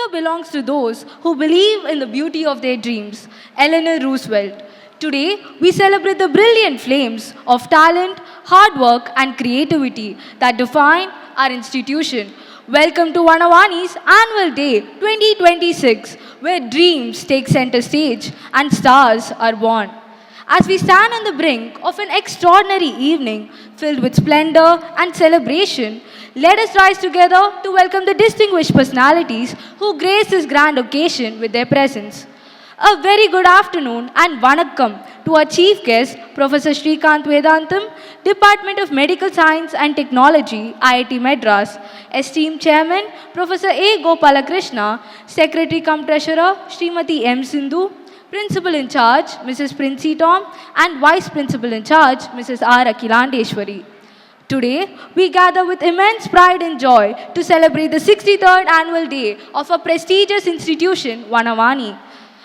belongs to those who believe in the beauty of their dreams. Eleanor Roosevelt. Today, we celebrate the brilliant flames of talent, hard work, and creativity that define our institution. Welcome to Vanavani's Annual Day 2026, where dreams take center stage and stars are born. As we stand on the brink of an extraordinary evening filled with splendor and celebration, let us rise together to welcome the distinguished personalities who grace this grand occasion with their presence. A very good afternoon and vanakkam to our chief guest, Professor Srikanth Vedantam, Department of Medical Science and Technology, IIT Madras, esteemed Chairman, Professor A. Gopalakrishna, Secretary cum Treasurer, Srimati M. Sindhu, Principal in Charge, Mrs. Princey Tom, and Vice Principal in Charge, Mrs. R. Akilandeshwari. Today, we gather with immense pride and joy to celebrate the 63rd annual day of a prestigious institution, Vanavani.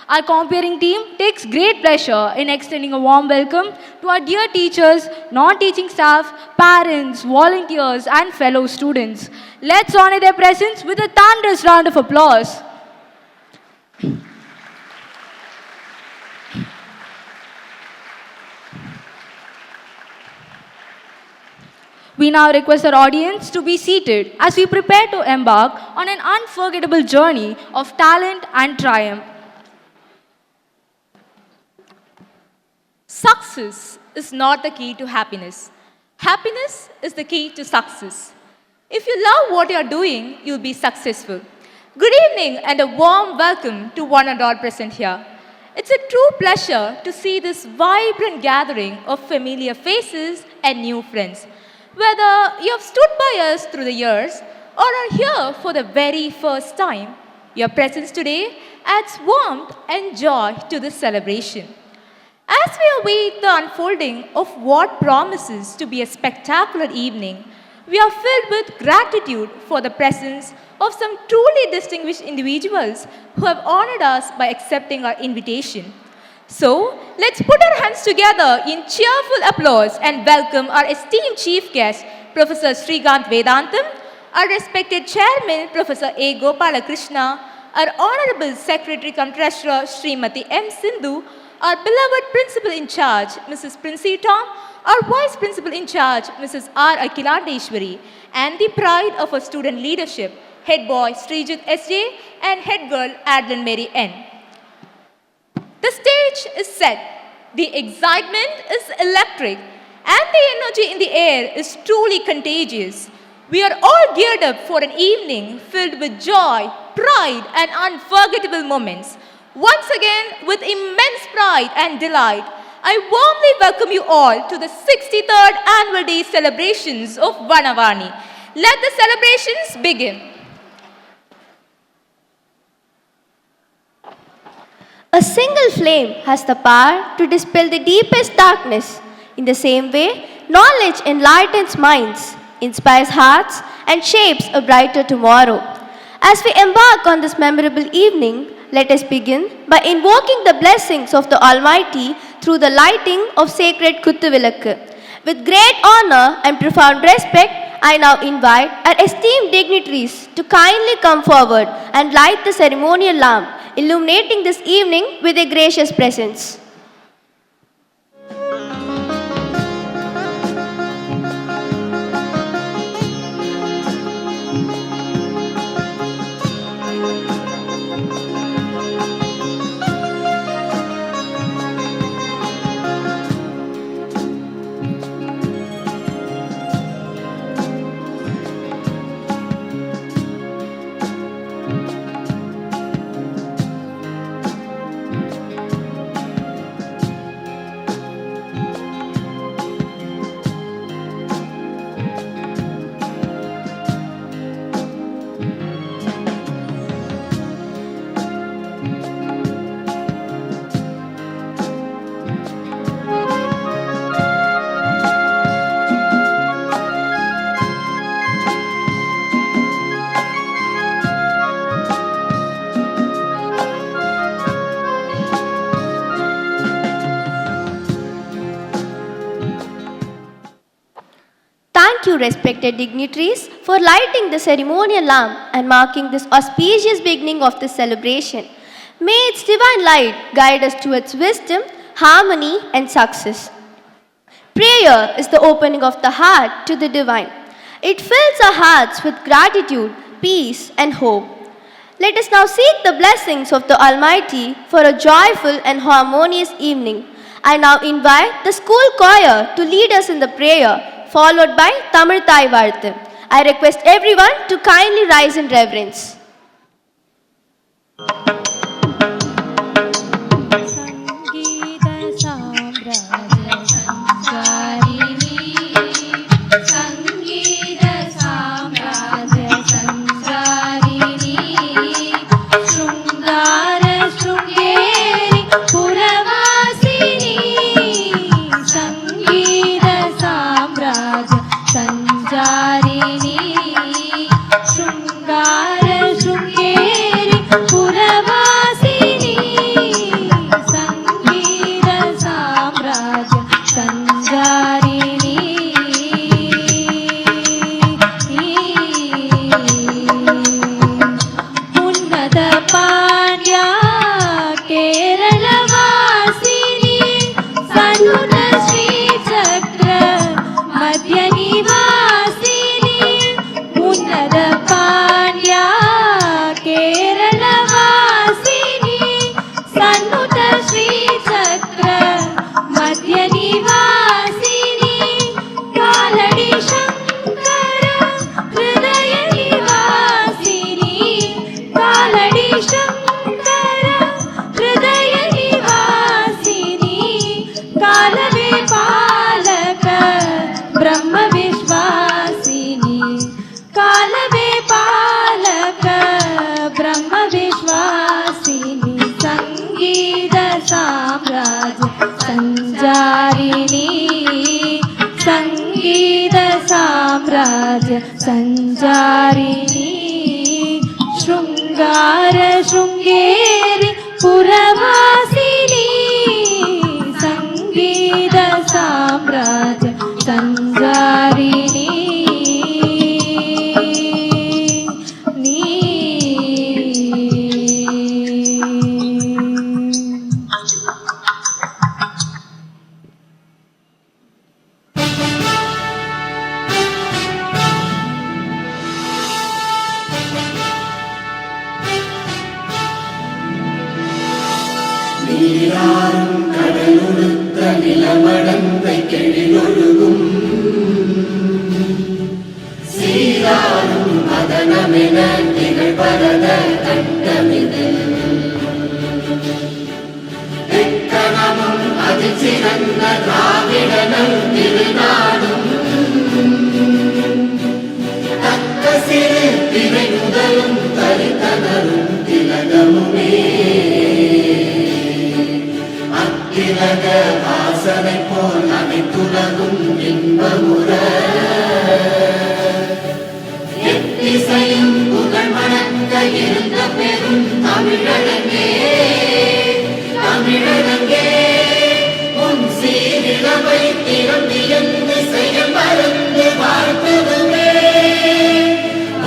Our comparing team takes great pleasure in extending a warm welcome to our dear teachers, non-teaching staff, parents, volunteers, and fellow students. Let's honor their presence with a thunderous round of applause. We now request our audience to be seated as we prepare to embark on an unforgettable journey of talent and triumph. Success is not the key to happiness. Happiness is the key to success. If you love what you are doing, you'll be successful. Good evening and a warm welcome to one and all present here. It's a true pleasure to see this vibrant gathering of familiar faces and new friends. Whether you have stood by us through the years or are here for the very first time, your presence today adds warmth and joy to this celebration. As we await the unfolding of what promises to be a spectacular evening, we are filled with gratitude for the presence of some truly distinguished individuals who have honored us by accepting our invitation. So, let's put our hands together in cheerful applause and welcome our esteemed chief guest, Professor Srikanth Vedantam, our respected chairman, Professor A. Gopalakrishna, our honorable secretary cum treasurer, Srimati M. Sindhu, our beloved principal in charge, Mrs. Princey Tom, our vice principal in charge, Mrs. R. Akilandeshwari, and the pride of our student leadership, head boy Srijit S.J. and head girl Adeline Mary N. The stage is set, the excitement is electric, and the energy in the air is truly contagious. We are all geared up for an evening filled with joy, pride, and unforgettable moments. Once again, with immense pride and delight, I warmly welcome you all to the 63rd Annual Day celebrations of Vanavani. Let the celebrations begin. A single flame has the power to dispel the deepest darkness. In the same way, knowledge enlightens minds, inspires hearts, and shapes a brighter tomorrow. As we embark on this memorable evening, let us begin by invoking the blessings of the Almighty through the lighting of sacred Kuttuvilakku. With great honor and profound respect, I now invite our esteemed dignitaries to kindly come forward and light the ceremonial lamp, illuminating this evening with a gracious presence. thank you, respected dignitaries, for lighting the ceremonial lamp and marking this auspicious beginning of this celebration. May its divine light guide us towards wisdom, harmony, and success. Prayer is the opening of the heart to the divine. It fills our hearts with gratitude, peace, and hope. Let us now seek the blessings of the Almighty for a joyful and harmonious evening. I now invite the school choir to lead us in the prayer, followed by Tamil Thai Varthu. I request everyone to kindly rise in reverence. संजारिणी शृंगार शृंगेरी पुरवासिनी संगीत साम्राज्य संजारिणी நீராறும் கடலுடுத்த நிலமடந்தை கெழிலொழுகும் சீராறும் மதனமென நிகழ்பரத கண்டமிது எக்கணமும் அதிசிறந்த திராவிடனம் திருநாடும் தக்க சிறு திரை முதலும் தரித்தனரும் திலகமுமே திலக வாசனை போல் அனைத்துலகும் இன்பமுற எத்திசையும் புகழ் மணக்க இருந்த பெரும் தமிழனங்கே தமிழனங்கே உன் சீரிழவை திறந்தியந்து செயல் மறந்து வாழ்த்துதுமே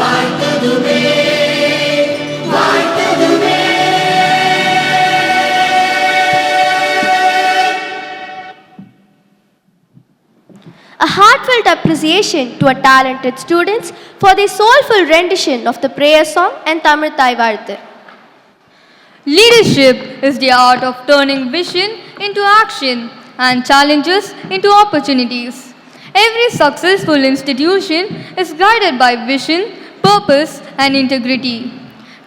வாழ்த்துதுமே வாழ்த்துதுமே. A heartfelt appreciation to our talented students for their soulful rendition of the prayer song and Tamil Thai Varthu. Leadership is the art of turning vision into action and challenges into opportunities. Every successful institution is guided by vision, purpose, and integrity.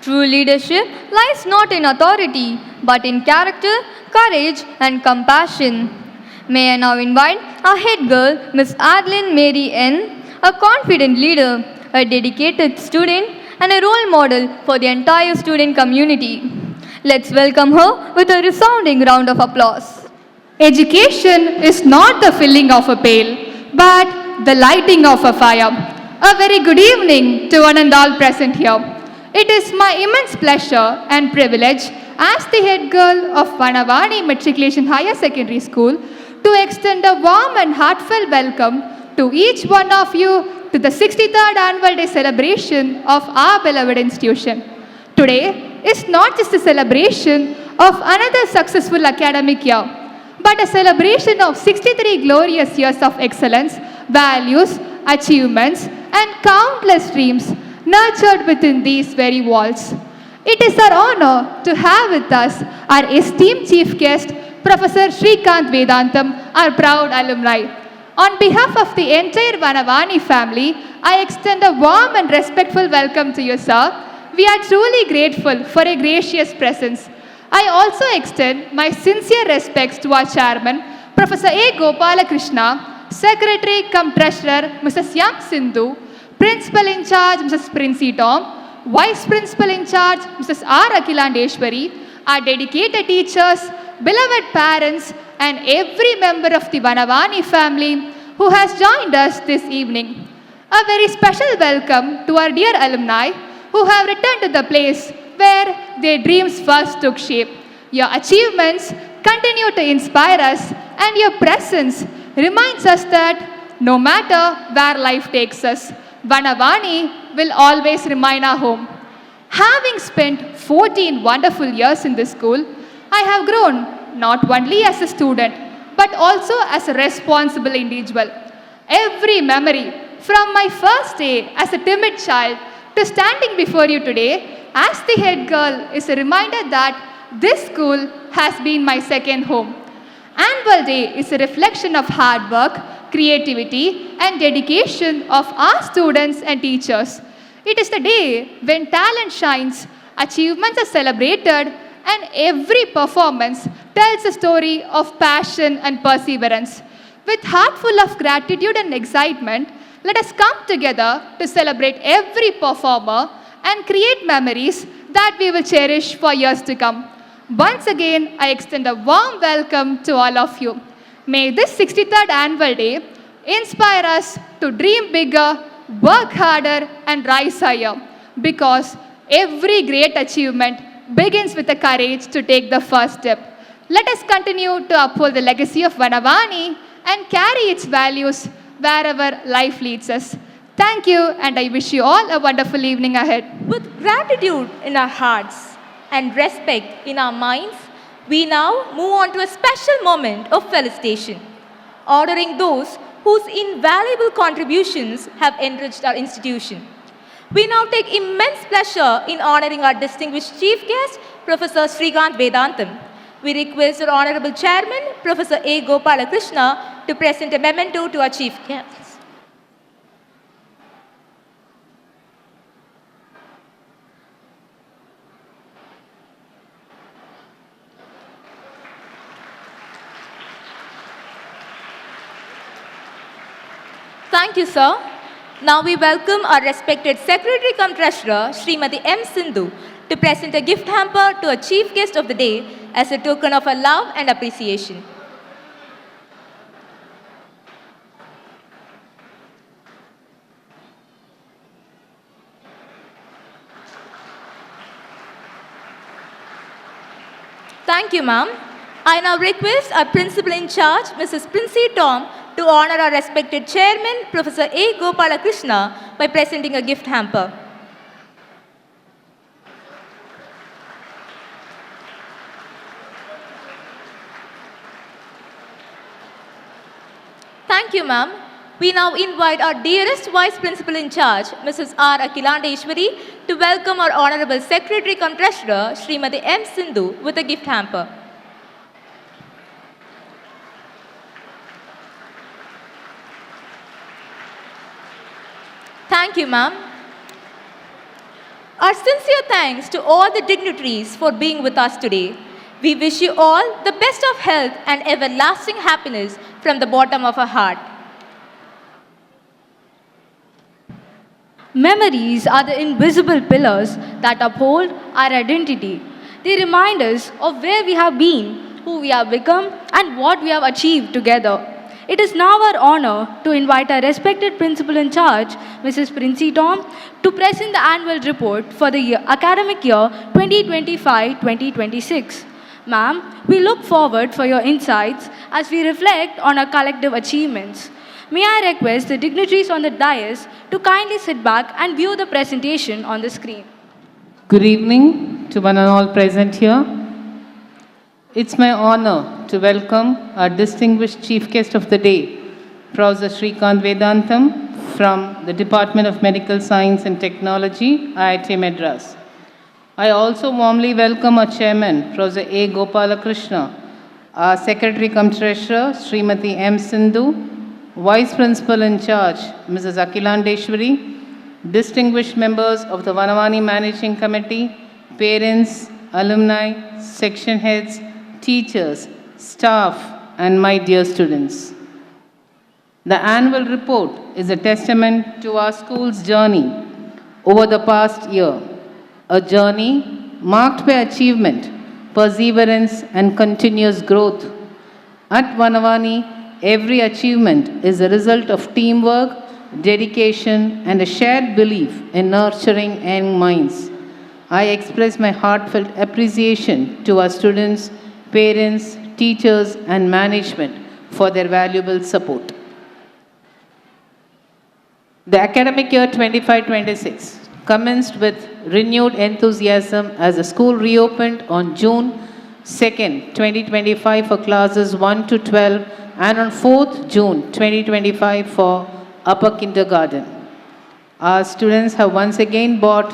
True leadership lies not in authority but in character, courage, and compassion. May I now invite our head girl, Miss Adeline Mary N., a confident leader, a dedicated student, and a role model for the entire student community. Let's welcome her with a resounding round of applause. Education is not the filling of a pail, but the lighting of a fire. A very good evening to one and all present here. It is my immense pleasure and privilege as the head girl of Vanavani Matriculation Higher Secondary School to extend a warm and heartfelt welcome to each one of you to the 63rd Annual Day celebration of our beloved institution. Today is not just a celebration of another successful academic year, but a celebration of 63 glorious years of excellence, values, achievements, and countless dreams nurtured within these very walls. It is our honor to have with us our esteemed chief guest, Professor Srikanth Vedantam, our proud alumni. On behalf of the entire Vanavani family, I extend a warm and respectful welcome to you, sir. We are truly grateful for a gracious presence. I also extend my sincere respects to our chairman, Professor A. Gopalakrishna, Secretary cum Treasurer, Mrs. M. Sindhu, Principal in charge, Mrs. Princey Tom, Vice Principal in charge, Mrs. R. Akilandeshwari, our dedicated teachers, beloved parents, and every member of the Vanavani family who has joined us this evening. A very special welcome to our dear alumni who have returned to the place where their dreams first took shape. Your achievements continue to inspire us, and your presence reminds us that no matter where life takes us, Vanavani will always remain our home. Having spent 14 wonderful years in this school, I have grown not only as a student, but also as a responsible individual. Every memory, from my first day as a timid child to standing before you today as the head girl, is a reminder that this school has been my second home. Annual Day is a reflection of hard work, creativity, and dedication of our students and teachers. It is the day when talent shines, achievements are celebrated, and every performance tells a story of passion and perseverance. With heart full of gratitude and excitement, let us come together to celebrate every performer and create memories that we will cherish for years to come. Once again, I extend a warm welcome to all of you. May this 63rd Annual Day inspire us to dream bigger, work harder, and rise higher, because every great achievement begins with the courage to take the first step. Let us continue to uphold the legacy of Vanavani and carry its values wherever life leads us. Thank you, and I wish you all a wonderful evening ahead. With gratitude in our hearts and respect in our minds, we now move on to a special moment of felicitation, honoring those whose invaluable contributions have enriched our institution. We now take immense pleasure in honoring our distinguished chief guest, Professor Srikanth Vedantam. We request our Honorable Chairman, Professor A. Gopalakrishna, to present a memento to our chief guest. Thank you, sir. Now we welcome our respected Secretary cum Treasurer, Srimati M. Sindhu, to present a gift hamper to our chief guest of the day as a token of our love and appreciation. Thank you, ma'am. I now request our Principal in charge, Mrs. Princey Tom, to honor our respected Chairman, Professor A. Gopalakrishna, by presenting a gift hamper. Thank you, ma'am. We now invite our dearest Vice Principal in charge, Mrs. R. Akilandeshwari, to welcome our Honorable Secretary cum Treasurer, Srimati M. Sindhu, with a gift hamper. Thank you, ma'am. Our sincere thanks to all the dignitaries for being with us today. We wish you all the best of health and everlasting happiness from the bottom of our heart. Memories are the invisible pillars that uphold our identity. They remind us of where we have been, who we have become, and what we have achieved together. It is now our honor to invite our respected Principal in charge, Mrs. Princey Tom, to present the annual report for the academic year 2025-2026. Ma'am, we look forward for your insights as we reflect on our collective achievements. may I request the dignitaries on the dais to kindly sit back and view the presentation on the screen. Good evening to one and all present here. It's my honor to welcome our distinguished chief guest of the day, Professor Shrikant Vedantam from the Department of Medical Science and Technology, IIT Madras. I also warmly welcome our chairman, Professor A. Gopalakrishna, our secretary cum treasurer, Srimati M. Sindhu, vice principal in charge, Mrs. Akhilandeshwari, distinguished members of the Vanavani Managing Committee, parents, alumni, section heads, teachers, staff, and my dear students. The annual report is a testament to our school's journey over the past year, a journey marked by achievement, perseverance, and continuous growth. At Vanavani, every achievement is a result of teamwork, dedication, and a shared belief in nurturing young minds. I express my heartfelt appreciation to our students, parents, teachers, and management for their valuable support. The academic year 25-26 commenced with renewed enthusiasm as the school reopened on June 2nd, 2025 for classes 1 to 12 and on 4th June 2025 for upper kindergarten. Our students have once again brought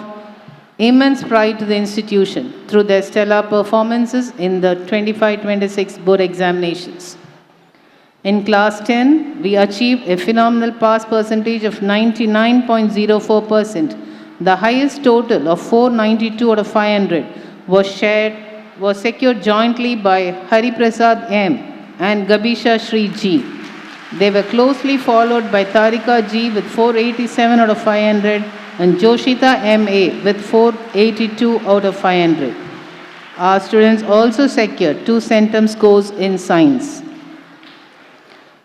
immense pride to the institution through their stellar performances in the 25-26 board examinations. In class 10, we achieved a phenomenal pass percentage of 99.04%. The highest total of 492 out of 500 was secured jointly by Hari Prasad M and Gabisha Shri G. They were closely followed by Tarika G with 487 out of 500 and Joshita M.A. with 482 out of 500. Our students also secured 2 centum scores in science.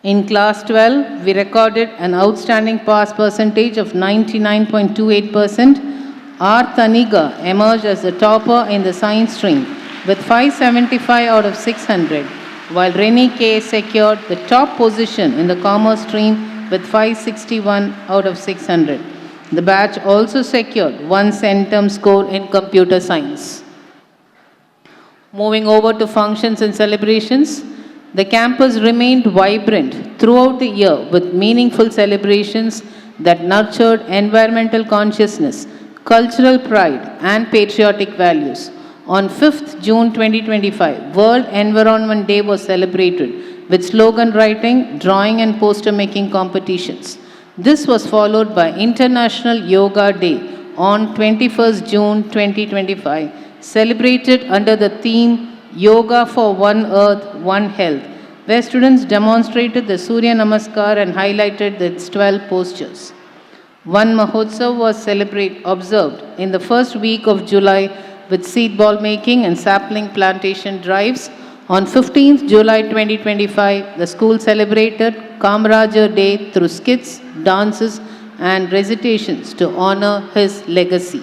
In class 12, we recorded an outstanding pass percentage of 99.28%. R. Taniga emerged as the topper in the science stream with 575 out of 600, while Reni K. secured the top position in the commerce stream with 561 out of 600. The batch also secured 1 centum score in computer science. Moving over to functions and celebrations, the campus remained vibrant throughout the year with meaningful celebrations that nurtured environmental consciousness, cultural pride, and patriotic values. On 5th June 2025, World Environment Day was celebrated with slogan writing, drawing, and poster making competitions. This was followed by International Yoga Day on 21st June 2025, celebrated under the theme Yoga for One Earth, One Health, where students demonstrated the Surya Namaskar and highlighted its 12 postures. One Mahotsav was observed in the first week of July with seed ball making and sapling plantation drives. On 15th July 2025, the school celebrated Kamarajar Day through skits, dances, and recitations to honor his legacy.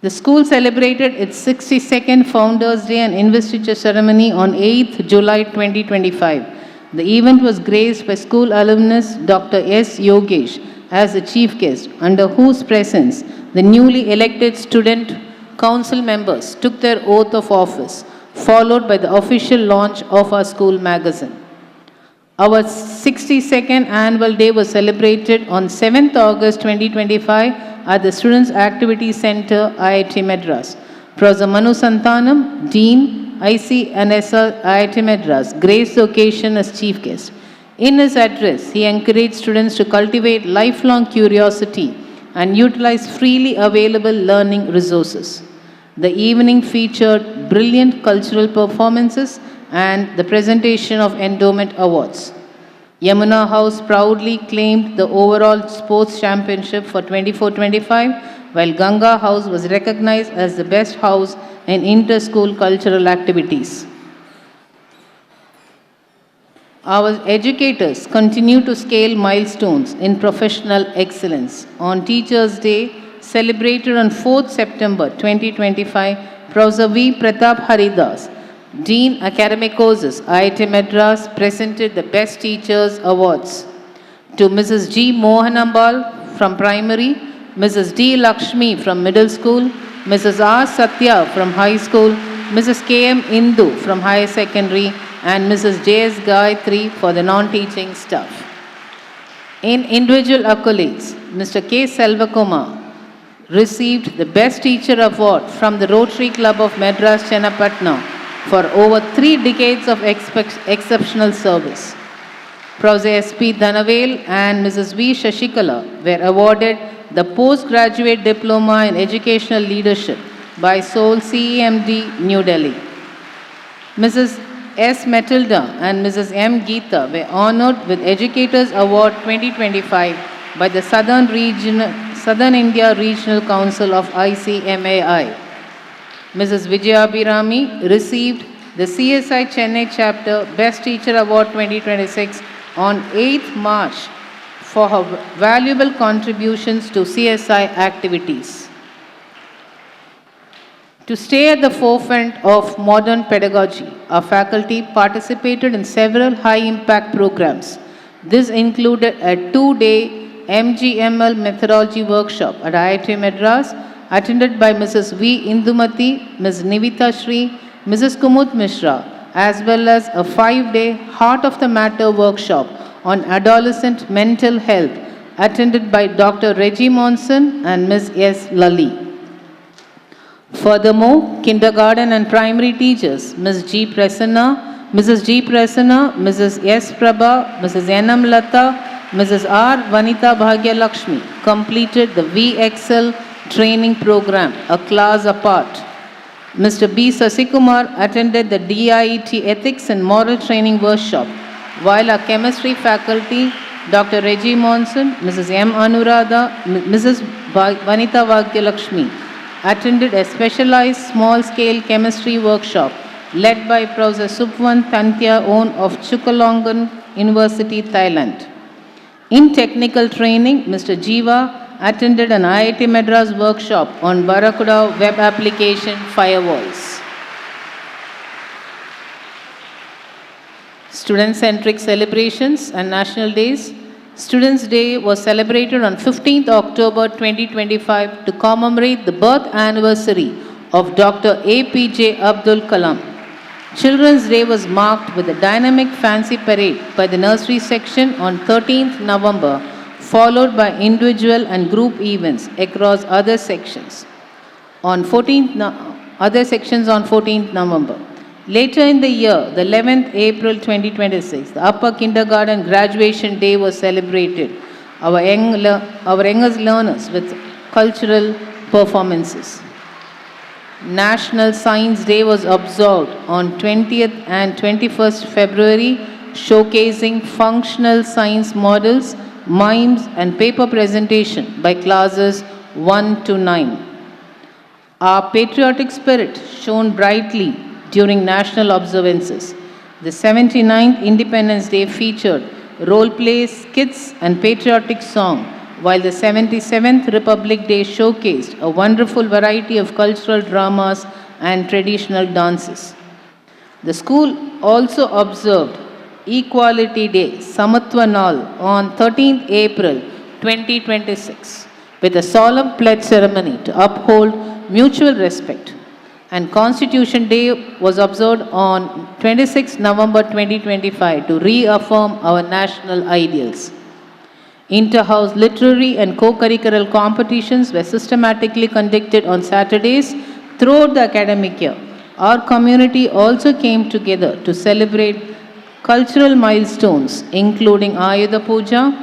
The school celebrated its 62nd Founders' Day and investiture ceremony on 8th July 2025. The event was graced by school alumnus Dr. S. Yogesh as the chief guest, under whose presence the newly elected student council members took their oath of office, followed by the official launch of our school magazine. Our 62nd annual day was celebrated on 7th August 2025 at the Students' Activity Center, IIT Madras. Professor Manu Santanam, Dean, IC&SR, IIT Madras, graced the occasion as chief guest. In his address, he encouraged students to cultivate lifelong curiosity and utilize freely available learning resources. The evening featured brilliant cultural performances and the presentation of endowment awards. Yamuna House proudly claimed the overall sports championship for 24-25, while Ganga House was recognized as the best house in inter-school cultural activities. Our educators continue to scale milestones in professional excellence. On Teachers' Day, celebrated on 4th September 2025, Professor V. Pratap Haridas, Dean Academic Courses, IIT Madras, presented the Best Teachers Awards. To Mrs. G. Mohanambal from primary, Mrs. D. Lakshmi from middle school, Mrs. R. Satya from high school, Mrs. K. M. Indu from higher secondary, and Mrs. J. S. Gayatri for the non-teaching staff. In individual accolades, Mr. K. Selvakumar received the Best Teacher Award from the Rotary Club of Madras, Chennapatna for over 3 decades of exceptional service. Professor S.P. Dhanavel and Mrs. V. Shashikala were awarded the Postgraduate Diploma in Educational Leadership by Seoul CEMD, New Delhi. Mrs. S. Matilda and Mrs. M. Geeta were honored with Educators Award 2025 by the Southern India Regional Council of ICMAI. Mrs. Vijaya Abhirami received the CSI Chennai Chapter Best Teacher Award 2026 on 8th March for her valuable contributions to CSI activities. To stay at the forefront of modern pedagogy, our faculty participated in several high-impact programs. This included a 2-day MGML methodology workshop at IIT Madras, attended by Mrs. V. Indumati, Ms. Nivita Shri, Mrs. Kumud Mishra, as well as a 5-day Heart of the Matter workshop on adolescent mental health, attended by Dr. Reggie Monson and Ms. S. Lali. Furthermore, kindergarten and primary teachers, Ms. G. Prasanna, Mrs. S. Prabha, Mrs. N.M. Lata, Mrs. R. Vanita Bhagya Lakshmi completed the VXL training program, a class apart. Mr. B. Sasikumar attended the DIET Ethics and Moral Training workshop, while our chemistry faculty, Dr. Reggie Monson, Mrs. M. Anuradha, Mrs. Vanita Bhagya Lakshmi, attended a specialized small-scale chemistry workshop led by Professor Supwan Tantya-On of Chulalongkorn University, Thailand. In technical training, Mr. Jiva attended an IIT Madras workshop on Barracuda web application firewalls. Student-centric celebrations and national days. Students' Day was celebrated on 15th October 2025 to commemorate the birth anniversary of Dr. APJ Abdul Kalam. Children's Day was marked with a dynamic fancy parade by the nursery section on 13th November, followed by individual and group events across other sections on 14th November. Later in the year, the 11th April 2026, the Upper Kindergarten Graduation Day was celebrated. Our youngest learners with cultural performances. National Science Day was observed on 20th and 21st February, showcasing functional science models, mimes, and paper presentation by classes 1 to 9. Our patriotic spirit shone brightly during national observances. The 79th Independence Day featured role plays, skits, and patriotic song, while the 77th Republic Day showcased a wonderful variety of cultural dramas and traditional dances. The school also observed Equality Day, Samatva Nal, on 13th April 2026 with a solemn pledge ceremony to uphold mutual respect. And Constitution Day was observed on 26 November 2025 to reaffirm our national ideals. Inter-house literary and co-curricular competitions were systematically conducted on Saturdays throughout the academic year. Our community also came together to celebrate cultural milestones, including Ayudha Puja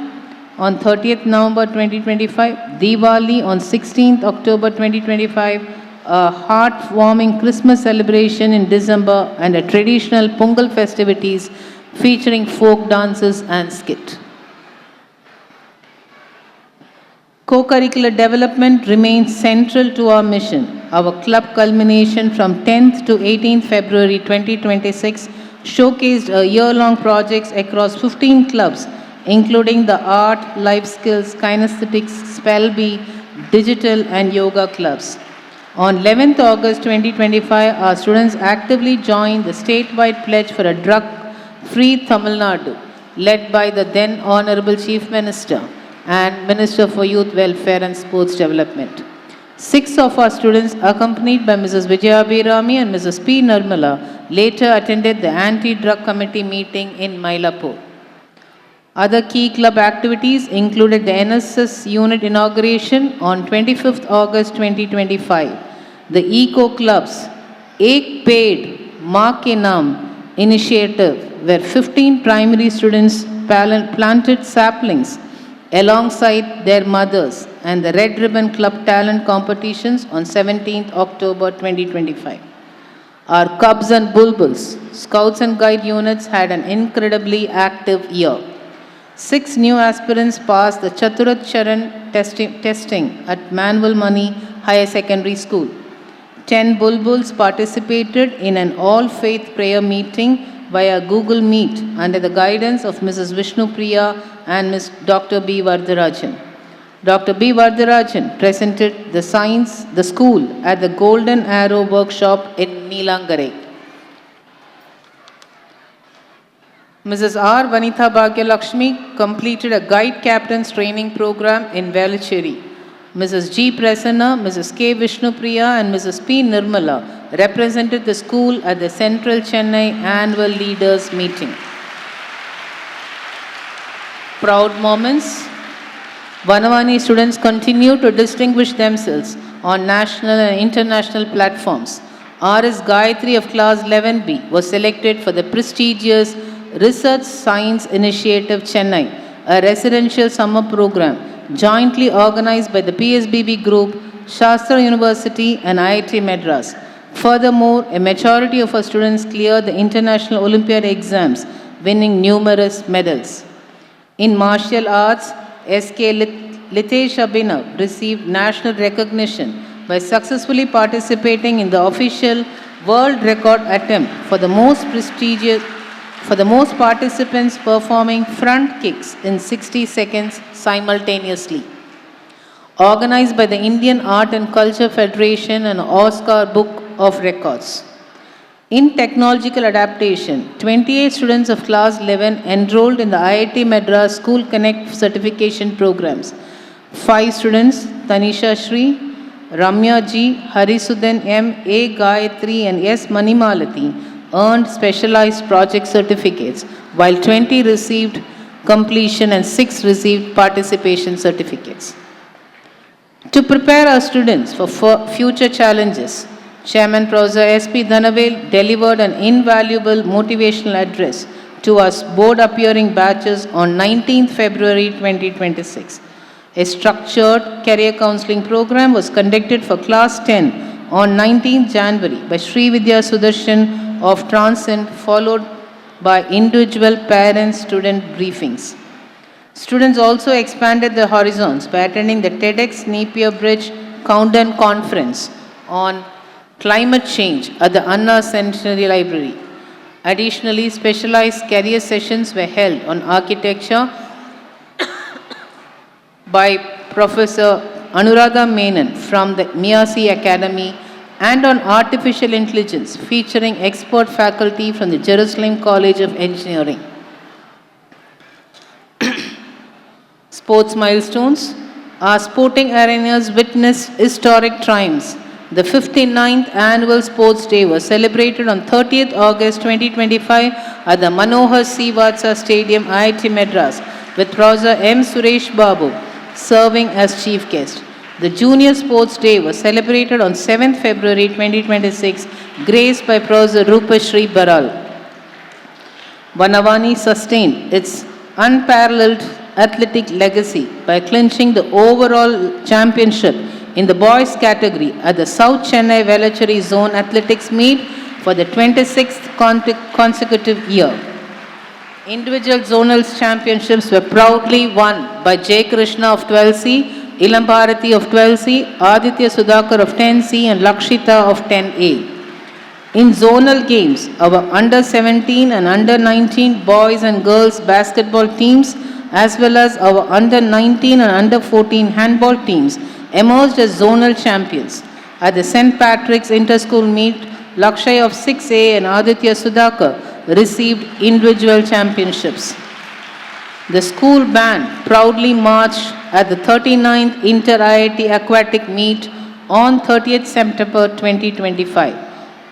on 30th November 2025, Diwali on 16th October 2025, a heartwarming Christmas celebration in December, and a traditional Pongal festivities featuring folk dances and skit. Co-curricular development remains central to our mission. Our club culmination from 10th to 18th February 2026 showcased a year-long projects across 15 clubs, including the art, life skills, kinesthetics, spell bee, digital, and yoga clubs. On 11th August 2025, our students actively joined the statewide pledge for a drug-free Tamil Nadu, led by the then Honorable Chief Minister and Minister for Youth Welfare and Sports Development. 6 of our students, accompanied by Mrs. Vijaya Abhirami and Mrs. P. Nirmala, later attended the Anti-Drug Committee meeting in Mylapore. Other key club activities included the NSS unit inauguration on 25th August 2025, the Eco Club's Ek Ped Maa Ke Naam initiative, where 15 primary students planted saplings alongside their mothers, and the Red Ribbon Club talent competitions on 17th October 2025. Our Cubs and Bulbuls, Scouts and Guide units had an incredibly active year. 6 new aspirants passed the Chaturat Charan testing at Manual Mani Higher Secondary School. 10 Bulbuls participated in an all-faith prayer meeting via Google Meet under the guidance of Mrs. Vishnu Priya and Ms. Dr. B. Vardarajan. Dr. B. Vardarajan presented the school at the Golden Arrow Workshop in Neelangarai. Mrs. R. Vanitha Bhagyalakshmi completed a guide captain's training program in Velachery. Mrs. G. Prasanna, Mrs. K. Vishnupriya and Mrs. P. Nirmala represented the school at the Central Chennai Annual Leaders Meeting. Proud moments. Vanavani students continue to distinguish themselves on national and international platforms. R.S. Gayatri of Class 11B was selected for the prestigious Research Science Initiative Chennai, a residential summer program jointly organized by the PSBB Group, Shastra University and IIT Madras. Furthermore, a majority of our students cleared the International Olympiad exams, winning numerous medals. In martial arts, S.K. Litesh Abhinav received national recognition by successfully participating in the official world record attempt for the most participants performing front kicks in 60 seconds simultaneously. Organized by the Indian Art and Culture Federation and Oscar Book of Records. In technological adaptation, 28 students of class 11 enrolled in the IIT Madras School Connect certification programs. 5 students, Tanisha Shri, Ramya G, Harisudan M, A. Gayatri and S. Manimalati, earned specialized project certificates, while 20 received completion and 6 received participation certificates. To prepare our students for future challenges, Chairman Professor S.P. Dhanavel delivered an invaluable motivational address to us board-appearing batches on 19th February 2026. A structured career counseling program was conducted for Class 10 on 19th January by Sri Vidya Sudarshan of Transcend, followed by individual parent-student briefings. Students also expanded their horizons by attending the TEDx Napier Bridge Countdown Conference on climate change at the Anna Centenary Library. Additionally, specialized career sessions were held on architecture by Professor Anuradha Menon from the Miyasi Academy and on artificial intelligence featuring expert faculty from the Jerusalem College of Engineering. Sports milestones. Our sporting arenas witnessed historic triumphs. The 59th Annual Sports Day was celebrated on 30th August 2025 at the Manohar C. Vatsa Stadium, IIT Madras, with Professor M. Suresh Babu serving as chief guest. The Junior Sports Day was celebrated on 7th February 2026, graced by Professor Rupashri Baral. Vanavani sustained its unparalleled athletic legacy by clinching the overall championship in the boys category at the South Chennai Velachery Zone Athletics Meet for the 26th consecutive year. Individual zonal championships were proudly won by Jay Krishna of 12C, Ilam Bharati of 12C, Aditya Sudhakar of 10C and Lakshita of 10A. In zonal games, our under 17 and under 19 boys and girls basketball teams as well as our under 19 and under 14 handball teams emerged as zonal champions. At the St. Patrick's Inter-School Meet, Lakshya of 6A and Aditya Sudhakar received individual championships. The school band proudly marched at the 39th Inter-IIT Aquatic Meet on 30th September 2025.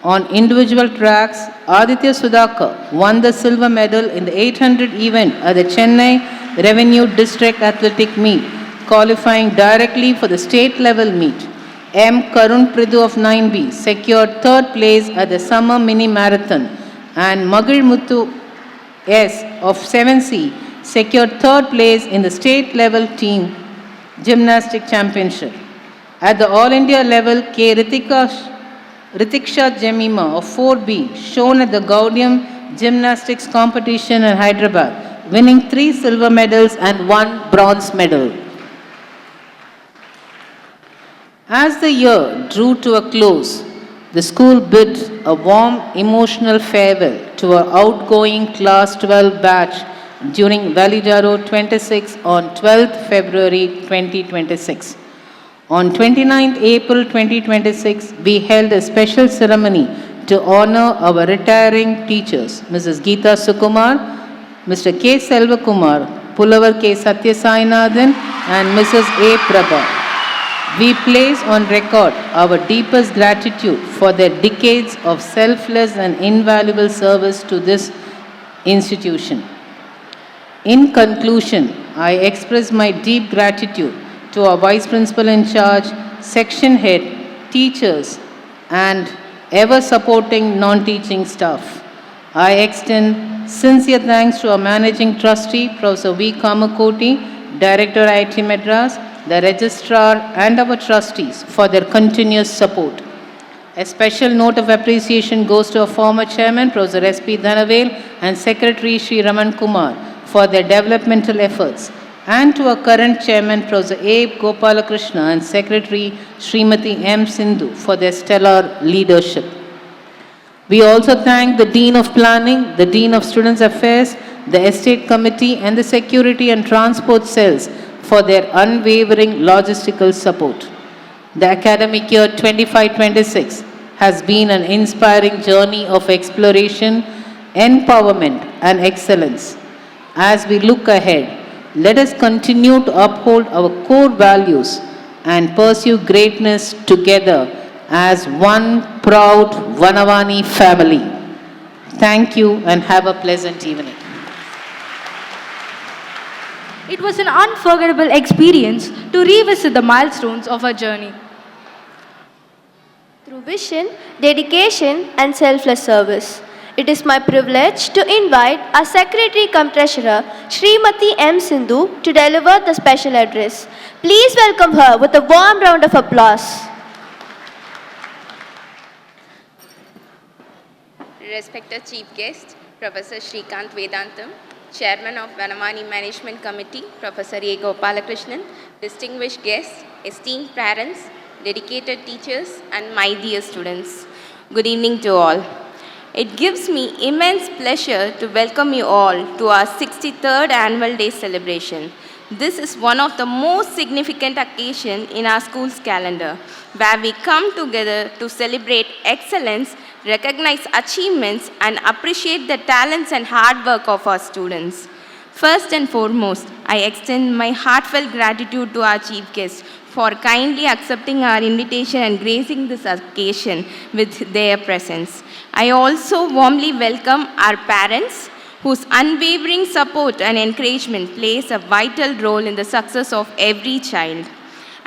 On individual tracks, Aditya Sudhakar won the silver medal in the 800 event at the Chennai Revenue District Athletic Meet, qualifying directly for the state level meet. M. Karun Pridhu of 9B secured third place at the Summer Mini Marathon, and Magir Muthu S. of 7C secured third place in the state level team gymnastic championship. At the All India level, K. Ritiksha Jemima of 4B shone at the Gaudium Gymnastics competition in Hyderabad, winning 3 silver medals and 1 bronze medal. As the year drew to a close, the school bid a warm emotional farewell to our outgoing Class 12 batch during Validaro 26 on 12th February 2026. On 29th April 2026, we held a special ceremony to honor our retiring teachers, Mrs. Geeta Sukumar, Mr. K. Selvakumar, Pulavar K. Satya Sainathan, and Mrs. A. Prabha. We place on record our deepest gratitude for their decades of selfless and invaluable service to this institution. In conclusion, I express my deep gratitude to our Vice Principal in charge, section head, teachers, and ever supporting non-teaching staff. I extend sincere thanks to our Managing Trustee, Professor V. Kamakoti, Director IIT Madras, the Registrar, and our trustees for their continuous support. A special note of appreciation goes to our former Chairman, Professor S.P. Dhanavel, and Secretary Sri Raman Kumar for their developmental efforts, and to our current Chairman, Professor A. Gopalakrishna, and Secretary Srimati M. Sindhu for their stellar leadership. We also thank the Dean of Planning, the Dean of Students Affairs, the Estate Committee, and the Security and Transport Cells for their unwavering logistical support. The academic year 25-26 has been an inspiring journey of exploration, empowerment, and excellence. As we look ahead, let us continue to uphold our core values and pursue greatness together as one proud Vanavani family. Thank you and have a pleasant evening. It was an unforgettable experience to revisit the milestones of our journey. Through vision, dedication, and selfless service, it is my privilege to invite our Secretary cum Treasurer, Srimati M. Sindhu, to deliver the special address. Please welcome her with a warm round of applause. Respected Chief Guest, Professor Shrikant Vedantam, Chairman of Vanavani Management Committee, Professor A. Gopalakrishnan, distinguished guests, esteemed parents, dedicated teachers, and my dear students. Good evening to all. It gives me immense pleasure to welcome you all to our 63rd Annual Day celebration. This is one of the most significant occasions in our school's calendar, where we come together to celebrate excellence, recognize achievements, and appreciate the talents and hard work of our students. First and foremost, I extend my heartfelt gratitude to our chief guest for kindly accepting our invitation and gracing this occasion with their presence. I also warmly welcome our parents, whose unwavering support and encouragement plays a vital role in the success of every child.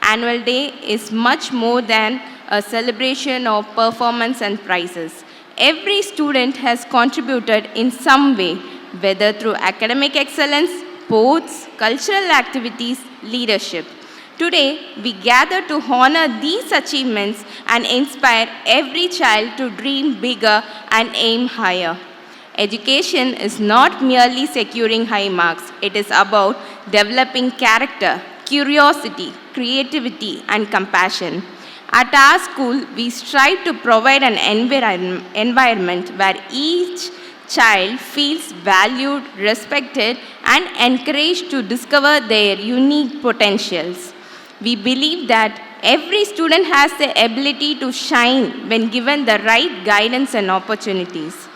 Annual Day is much more than a celebration of performance and prizes. Every student has contributed in some way, whether through academic excellence, sports, cultural activities, leadership. Today, we gather to honor these achievements and inspire every child to dream bigger and aim higher. Education is not merely securing high marks. It is about developing character, curiosity, creativity, and compassion. At our school, we strive to provide an environment where each child feels valued, respected, and encouraged to discover their unique potentials. We believe that every student has the ability to shine when given the right guidance and opportunities.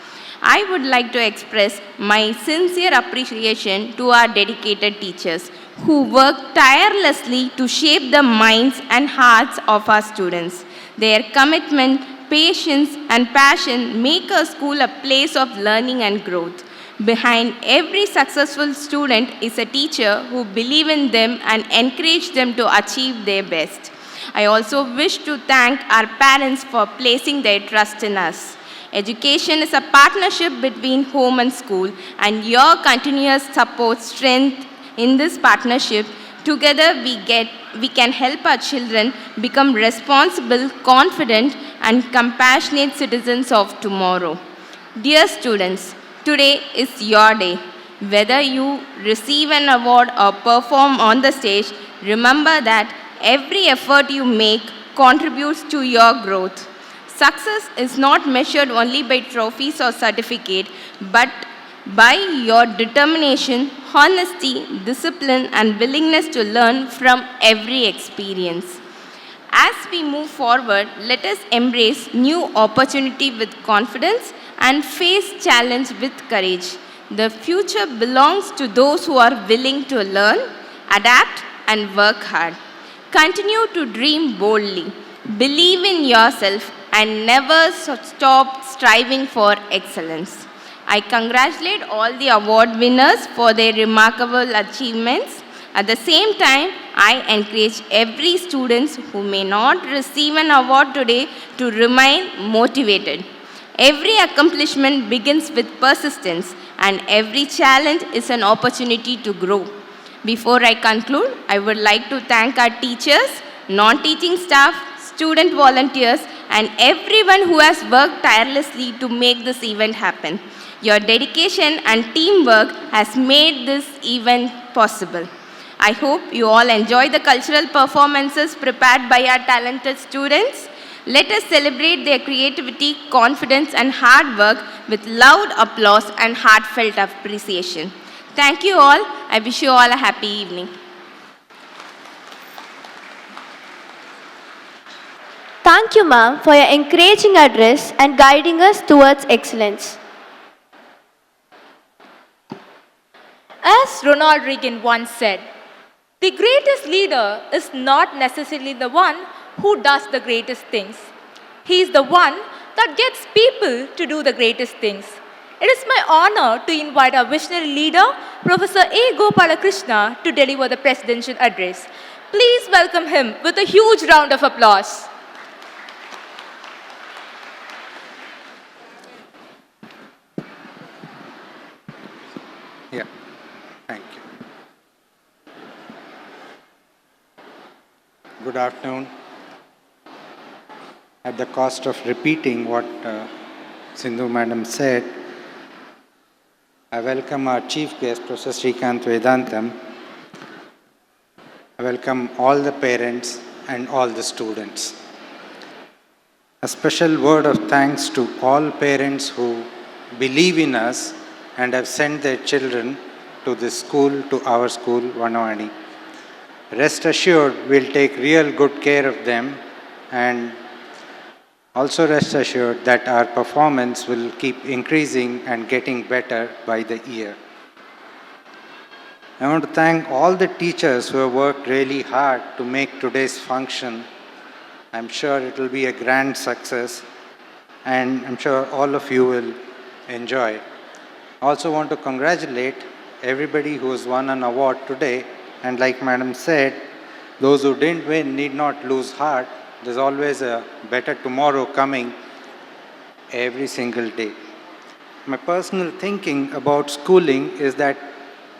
I would like to express my sincere appreciation to our dedicated teachers who work tirelessly to shape the minds and hearts of our students. Their commitment, patience, and passion make our school a place of learning and growth. Behind every successful student is a teacher who believes in them and encourages them to achieve their best. I also wish to thank our parents for placing their trust in us. Education is a partnership between home and school, and your continuous support strength in this partnership. Together we can help our children become responsible, confident, and compassionate citizens of tomorrow. Dear students, today is your day. Whether you receive an award or perform on the stage, remember that every effort you make contributes to your growth. Success is not measured only by trophies or certificate, but by your determination, honesty, discipline, and willingness to learn from every experience. As we move forward, let us embrace new opportunity with confidence and face challenge with courage. The future belongs to those who are willing to learn, adapt, and work hard. Continue to dream boldly, believe in yourself, and never stop striving for excellence. I congratulate all the award winners for their remarkable achievements. At the same time, I encourage every student who may not receive an award today to remain motivated. Every accomplishment begins with persistence, and every challenge is an opportunity to grow. Before I conclude, I would like to thank our teachers, non-teaching staff, student volunteers, and everyone who has worked tirelessly to make this event happen. Your dedication and teamwork has made this event possible. I hope you all enjoy the cultural performances prepared by our talented students. Let us celebrate their creativity, confidence, and hard work with loud applause and heartfelt appreciation. Thank you all. I wish you all a happy evening. Thank you, ma'am, for your encouraging address and guiding us towards excellence. As Ronald Reagan once said, the greatest leader is not necessarily the one who does the greatest things. He is the one that gets people to do the greatest things. It is my honor to invite our visionary leader, Professor A. Gopalakrishna, to deliver the presidential address. Please welcome him with a huge round of applause. Yeah, thank you. Good afternoon. At the cost of repeating what Sindhu Madam said, I welcome our chief guest, Professor Srikanth Vedantam. I welcome all the parents and all the students. A special word of thanks to all parents who believe in us and have sent their children to this school, to our school, Vanavani. Rest assured, we'll take real good care of them, and also rest assured that our performance will keep increasing and getting better by the year. I want to thank all the teachers who have worked really hard to make today's function. I'm sure it will be a grand success, and I'm sure all of you will enjoy it. I also want to congratulate everybody who has won an award today, and like Madam said, those who didn't win need not lose heart. There's always a better tomorrow coming every single day. My personal thinking about schooling is that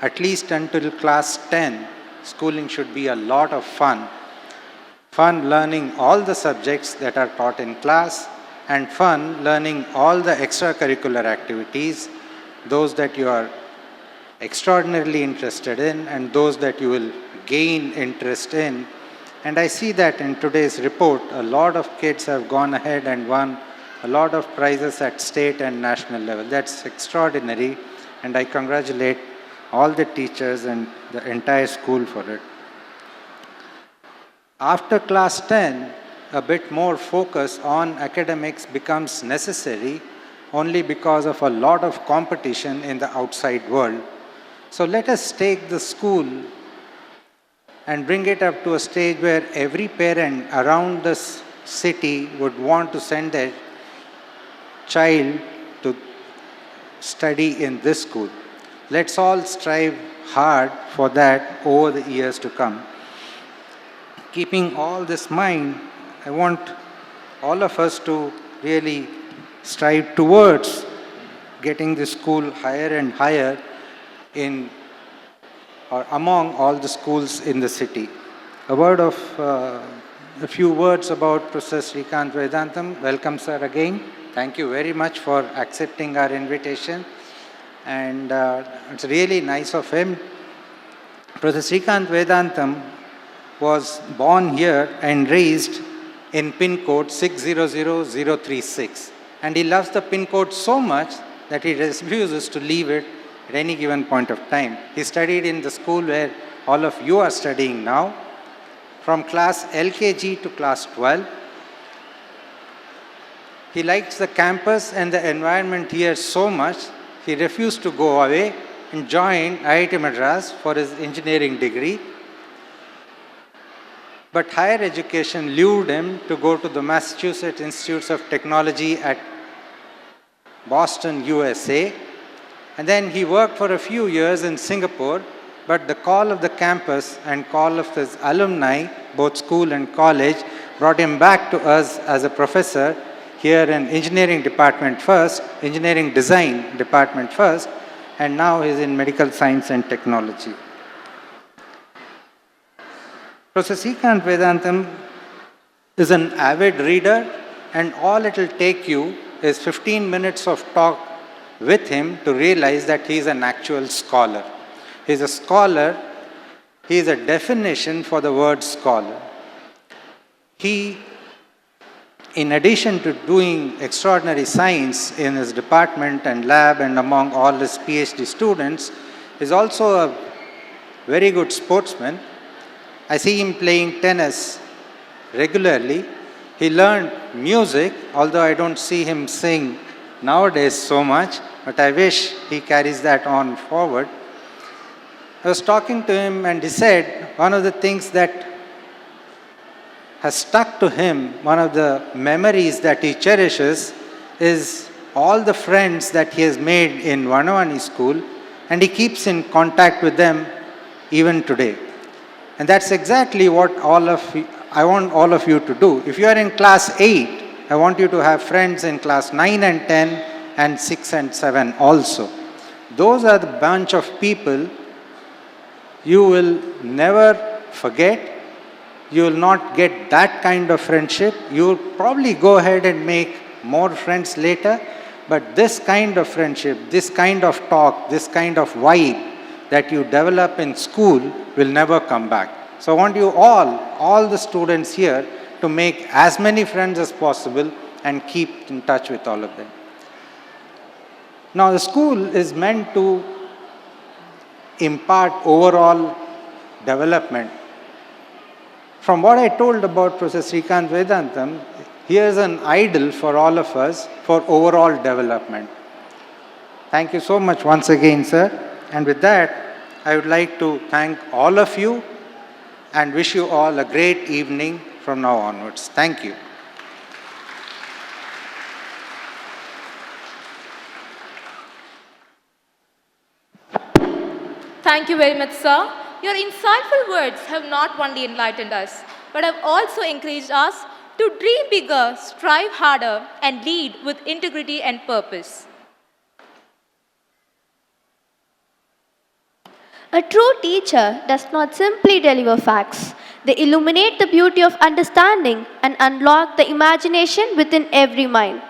at least until class 10, schooling should be a lot of fun. Fun learning all the subjects that are taught in class, and fun learning all the extracurricular activities, those that you are extraordinarily interested in and those that you will gain interest in. And I see that in today's report, a lot of kids have gone ahead and won a lot of prizes at state and national level. That's extraordinary, and I congratulate all the teachers and the entire school for it. After class 10, a bit more focus on academics becomes necessary only because of a lot of competition in the outside world. So let us take the school and bring it up to a stage where every parent around this city would want to send their child to study in this school. Let's all strive hard for that over the years to come. Keeping all this in mind, I want all of us to really strive towards getting the school higher and higher in or among all the schools in the city. A few words about Professor Srikanth Vedantam. Welcome, sir, again. Thank you very much for accepting our invitation. And it's really nice of him. Professor Srikanth Vedantam was born here and raised in pin code 600036. And he loves the pin code so much that he refuses to leave it at any given point of time. He studied in the school where all of you are studying now, from class LKG to class 12. He likes the campus and the environment here so much, he refused to go away and joined IIT Madras for his engineering degree. But higher education lured him to go to the Massachusetts Institutes of Technology at Boston, USA. And then he worked for a few years in Singapore, but the call of the campus and call of his alumni, both school and college, brought him back to us as a professor here in engineering department first, engineering design department first, and now he's in medical science and technology. Professor Srikanth Vedantam is an avid reader, and all it will take you is 15 minutes of talk with him to realize that he is an actual scholar. He is a scholar. He is a definition for the word scholar. He, in addition to doing extraordinary science in his department and lab and among all his PhD students, is also a very good sportsman. I see him playing tennis regularly. He learned music, although I don't see him sing nowadays so much, but I wish he carries that on forward. I was talking to him and he said one of the things that has stuck to him, one of the memories that he cherishes, is all the friends that he has made in Vanavani school, and he keeps in contact with them even today. And that's exactly what I want all of you to do. If you are in class 8, I want you to have friends in class 9 and 10 and 6 and 7 also. Those are the bunch of people you will never forget. You will not get that kind of friendship. You will probably go ahead and make more friends later, but this kind of friendship, this kind of talk, this kind of vibe that you develop in school will never come back. So I want you all the students here, to make as many friends as possible and keep in touch with all of them. Now, the school is meant to impart overall development. From what I told about Professor Srikanth Vedantam, here's an idol for all of us for overall development. Thank you so much once again, sir. And with that, I would like to thank all of you and wish you all a great evening from now onwards. Thank you. Thank you very much, sir. Your insightful words have not only enlightened us, but have also encouraged us to dream bigger, strive harder, and lead with integrity and purpose. A true teacher does not simply deliver facts. They illuminate the beauty of understanding and unlock the imagination within every mind.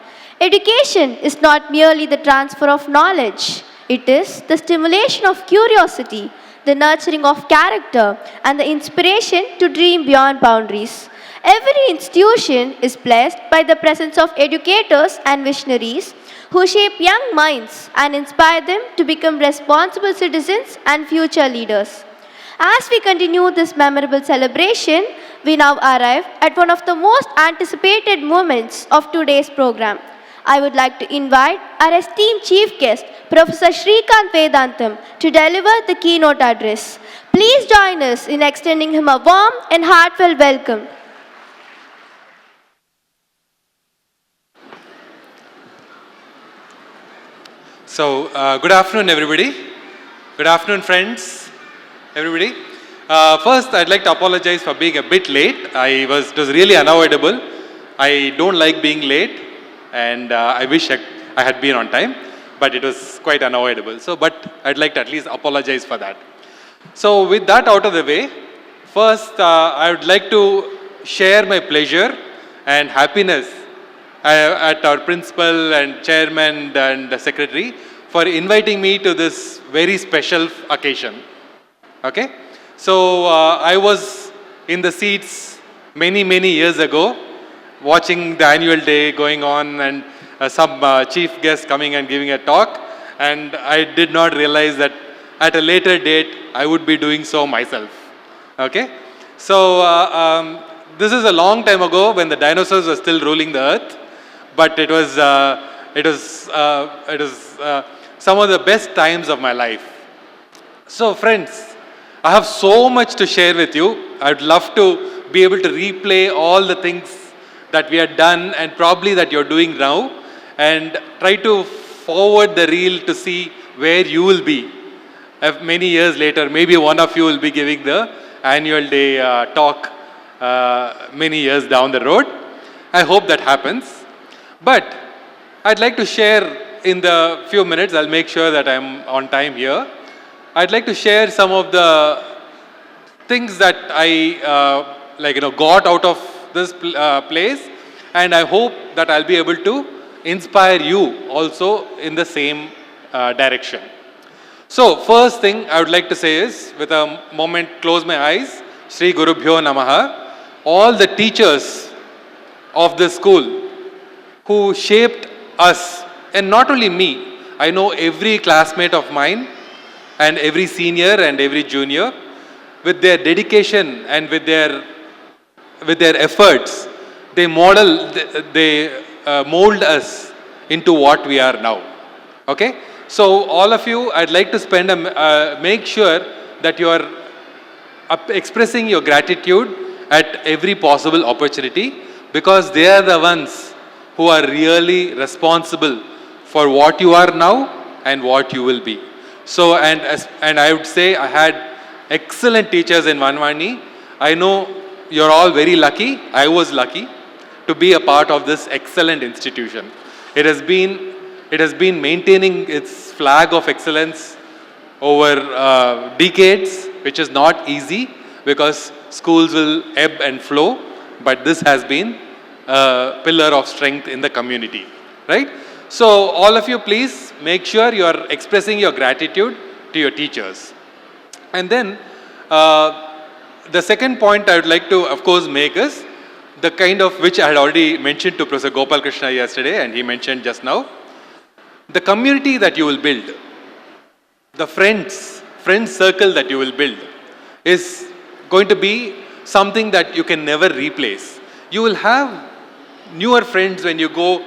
Education is not merely the transfer of knowledge. It is the stimulation of curiosity, the nurturing of character, and the inspiration to dream beyond boundaries. Every institution is blessed by the presence of educators and visionaries who shape young minds and inspire them to become responsible citizens and future leaders. As we continue this memorable celebration, we now arrive at one of the most anticipated moments of today's program, I would like to invite our esteemed chief guest, Professor Srikant Vedantam, to deliver the keynote address. Please join us in extending him a warm and heartfelt welcome. So, good afternoon, everybody. Good afternoon, friends, everybody. First, I'd like to apologize for being a bit late. It was really unavoidable. I don't like being late, and I wish I had been on time, but it was quite unavoidable. So, but I'd like to at least apologize for that. So, with that out of the way, first, I would like to share my pleasure and happiness at our principal and chairman and the secretary for inviting me to this very special occasion. Okay? So, I was in the seats many years ago, watching the annual day going on and some chief guest coming and giving a talk, and I did not realize that at a later date I would be doing so myself. Okay? So, this is a long time ago when the dinosaurs were still ruling the earth, but it was some of the best times of my life. So, friends, I have so much to share with you. I'd love to be able to replay all the things that we had done and probably that you're doing now, and try to forward the reel to see where you will be. Many years later, maybe one of you will be giving the annual day talk many years down the road. I hope that happens. But I'd like to share in the few minutes, I'll make sure that I'm on time here. I'd like to share some of the things that I got out of this place, and I hope that I'll be able to inspire you also in the same direction. So, first thing I would like to say is, with a moment, close my eyes, Sri Gurubhyo Namaha, all the teachers of this school who shaped us, and not only me, I know every classmate of mine and every senior and every junior, with their dedication and with their efforts, they mold us into what we are now. Okay? So all of you, I'd like to make sure that you are expressing your gratitude at every possible opportunity, because they are the ones who are really responsible for what you are now and what you will be. So, and I would say I had excellent teachers in Vanamani. I know you're all very lucky. I was lucky to be a part of this excellent institution. It has been maintaining its flag of excellence over decades, which is not easy because schools will ebb and flow, but this has been a pillar of strength in the community, right? So all of you, please make sure you are expressing your gratitude to your teachers. And then the second point I would like to, of course, make is the kind of which I had already mentioned to Professor Gopal Krishna yesterday, and he mentioned just now. The community that you will build, the friends circle that you will build is going to be something that you can never replace. You will have newer friends when you go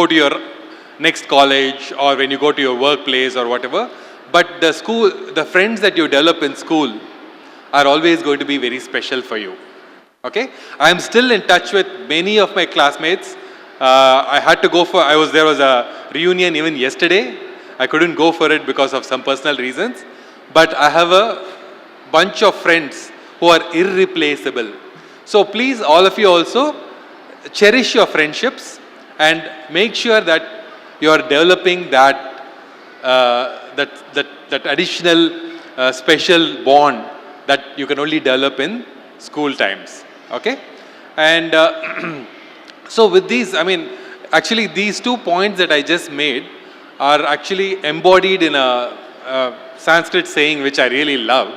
to your next college or when you go to your workplace or whatever. But the friends that you develop in school are always going to be very special for you. Okay? I am still in touch with many of my classmates. There was a reunion even yesterday. I couldn't go for it because of some personal reasons. But I have a bunch of friends who are irreplaceable. So please, all of you also, cherish your friendships and make sure that you are developing that additional special bond that you can only develop in school times. Okay? And so with these, actually these 2 points that I just made are actually embodied in a Sanskrit saying which I really love,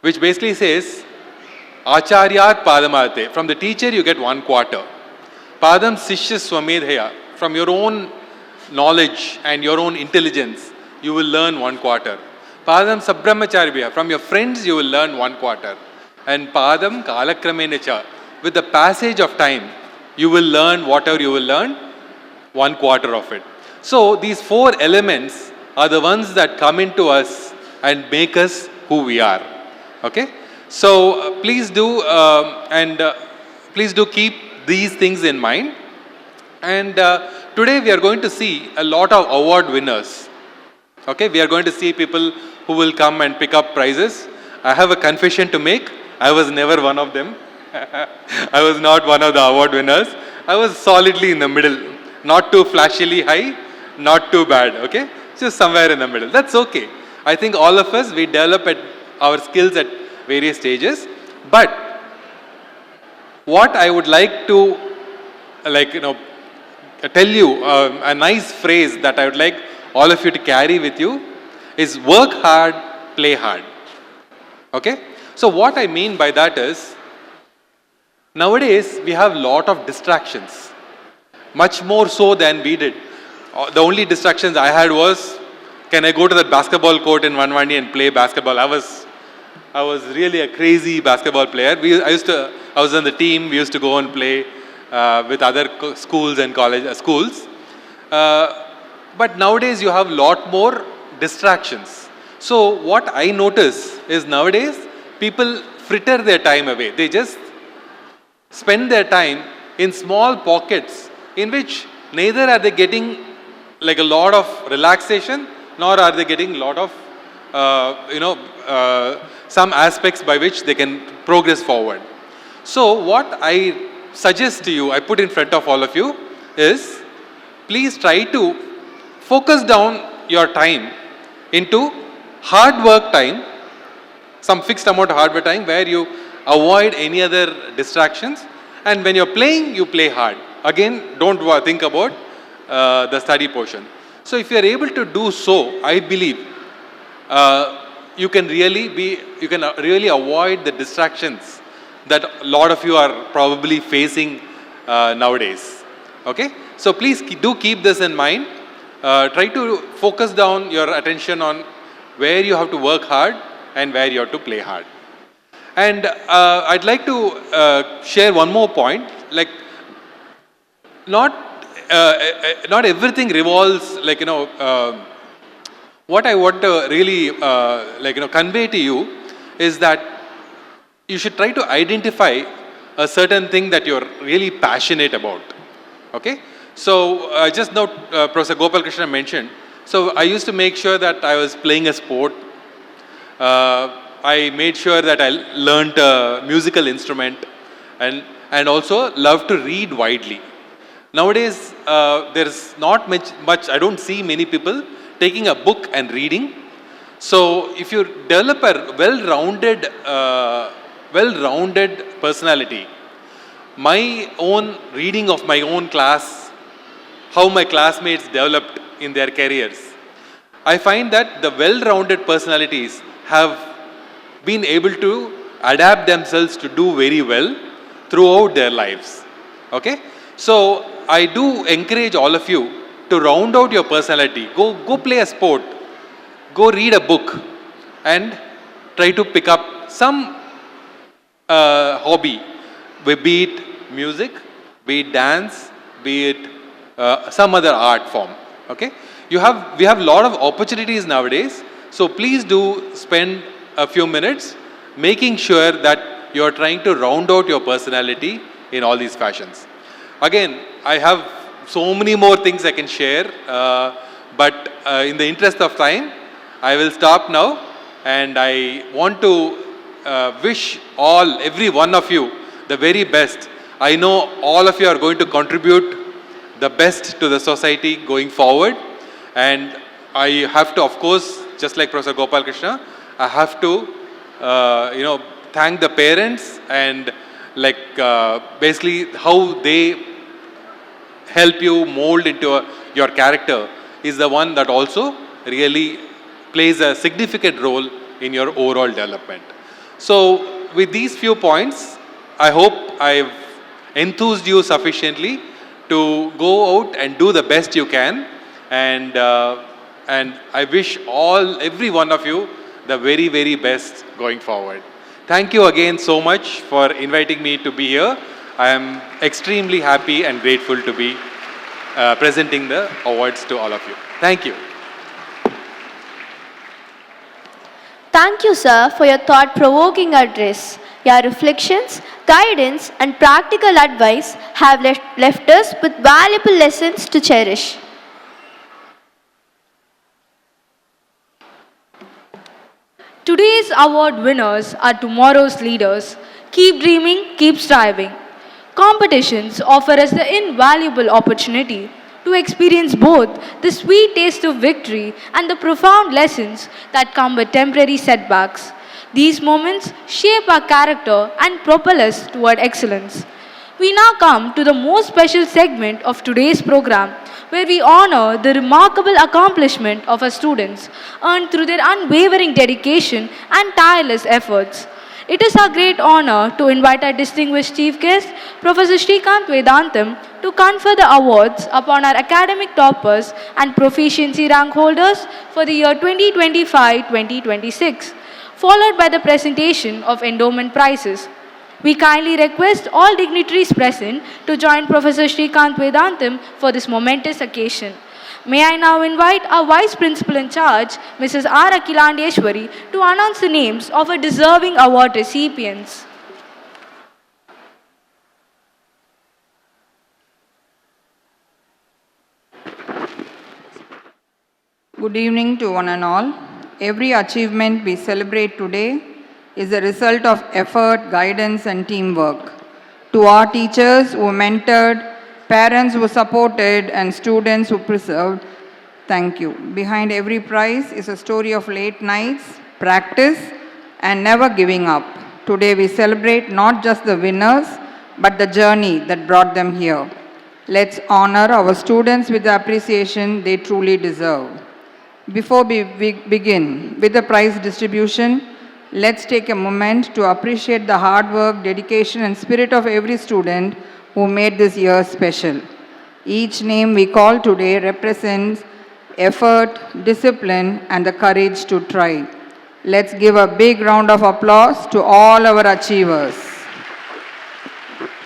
which basically says, Acharyat Padamate. From the teacher you get 1/4. Padam Sishya Swamedhaya. From your own knowledge and your own intelligence, you will learn 1/4. Padam Sabrahmacharya. From your friends you will learn 1/4. And Padam Kalakramenecha. With the passage of time, you will learn whatever you will learn. 1/4 of it. So these 4 elements are the ones that come into us and make us who we are. Okay? So please do please do keep these things in mind. And today we are going to see a lot of award winners. Okay, we are going to see people who will come and pick up prizes. I have a confession to make. I was never one of them. I was not one of the award winners. I was solidly in the middle. Not too flashily high, not too bad. Okay, just somewhere in the middle. That's okay. I think all of us, we develop our skills at various stages. But what I would like to, tell you a nice phrase that I would like all of you to carry with you is work hard, play hard. Okay? So what I mean by that is, nowadays we have a lot of distractions, much more so than we did. The only distractions I had was, can I go to the basketball court in Vanwandi and play basketball? I was really a crazy basketball player. I was on the team. We used to go and play with other schools and schools. But nowadays you have a lot more distractions. So what I notice is nowadays people fritter their time away. They just spend their time in small pockets in which neither are they getting like a lot of relaxation, nor are they getting a lot of some aspects by which they can progress forward. So what I suggest to you, I put in front of all of you is, please try to focus down your time into hard work time, some fixed amount of hard work time where you avoid any other distractions, and when you're playing, you play hard. Again, don't think about the study portion. So if you are able to do so, I believe you can really avoid the distractions that a lot of you are probably facing nowadays. Okay? So please do keep this in mind. Try to focus down your attention on where you have to work hard and where you have to play hard. And I'd like to share one more point. Like, not everything revolves, what I want to really convey to you is that you should try to identify a certain thing that you're really passionate about. Okay? So just now Professor Gopal Krishna mentioned, so I used to make sure that I was playing a sport. I made sure that I learned a musical instrument and also love to read widely. Nowadays, there's not much, I don't see many people taking a book and reading. So if you develop a well-rounded personality, my own reading of my own class, how my classmates developed in their careers, I find that the well-rounded personalities have been able to adapt themselves to do very well throughout their lives. Okay? So I do encourage all of you to round out your personality. Go play a sport. Go read a book and try to pick up some hobby, be it music, be it dance, be it some other art form. Okay? We have a lot of opportunities nowadays. So please do spend a few minutes making sure that you are trying to round out your personality in all these fashions. Again, I have so many more things I can share, but in the interest of time, I will stop now, and I want to wish every one of you the very best. I know all of you are going to contribute the best to the society going forward, and I have to, of course, just like Professor Gopal Krishna, I have to, thank the parents and basically how they help you mold into your character is the one that also really plays a significant role in your overall development. So with these few points, I hope I've enthused you sufficiently to go out and do the best you can, and I wish every one of you the very, very best going forward. Thank you again so much for inviting me to be here. I am extremely happy and grateful to be presenting the awards to all of you. Thank you. Thank you, sir, for your thought-provoking address. Your reflections, guidance, and practical advice have left us with valuable lessons to cherish. Today's award winners are tomorrow's leaders. Keep dreaming, keep striving. Competitions offer us the invaluable opportunity to experience both the sweet taste of victory and the profound lessons that come with temporary setbacks. These moments shape our character and propel us toward excellence. We now come to the most special segment of today's program, where we honor the remarkable accomplishment of our students earned through their unwavering dedication and tireless efforts. It is our great honor to invite our distinguished chief guest, Professor Srikanth Vedantam, to confer the awards upon our academic toppers and proficiency rank holders for the year 2025-2026, followed by the presentation of endowment prizes. We kindly request all dignitaries present to join Professor Srikanth Vedantam for this momentous occasion. May I now invite our Vice Principal in charge, Mrs. R. Akhilandeshwari, to announce the names of our deserving award recipients. Good evening to one and all. Every achievement we celebrate today is a result of effort, guidance, and teamwork. To our teachers who mentored, parents who supported, and students who preserved, thank you. Behind every prize is a story of late nights, practice, and never giving up. Today we celebrate not just the winners, but the journey that brought them here. Let's honor our students with the appreciation they truly deserve. Before we begin with the prize distribution, let's take a moment to appreciate the hard work, dedication, and spirit of every student who made this year special. Each name we call today represents effort, discipline, and the courage to try. Let's give a big round of applause to all our achievers.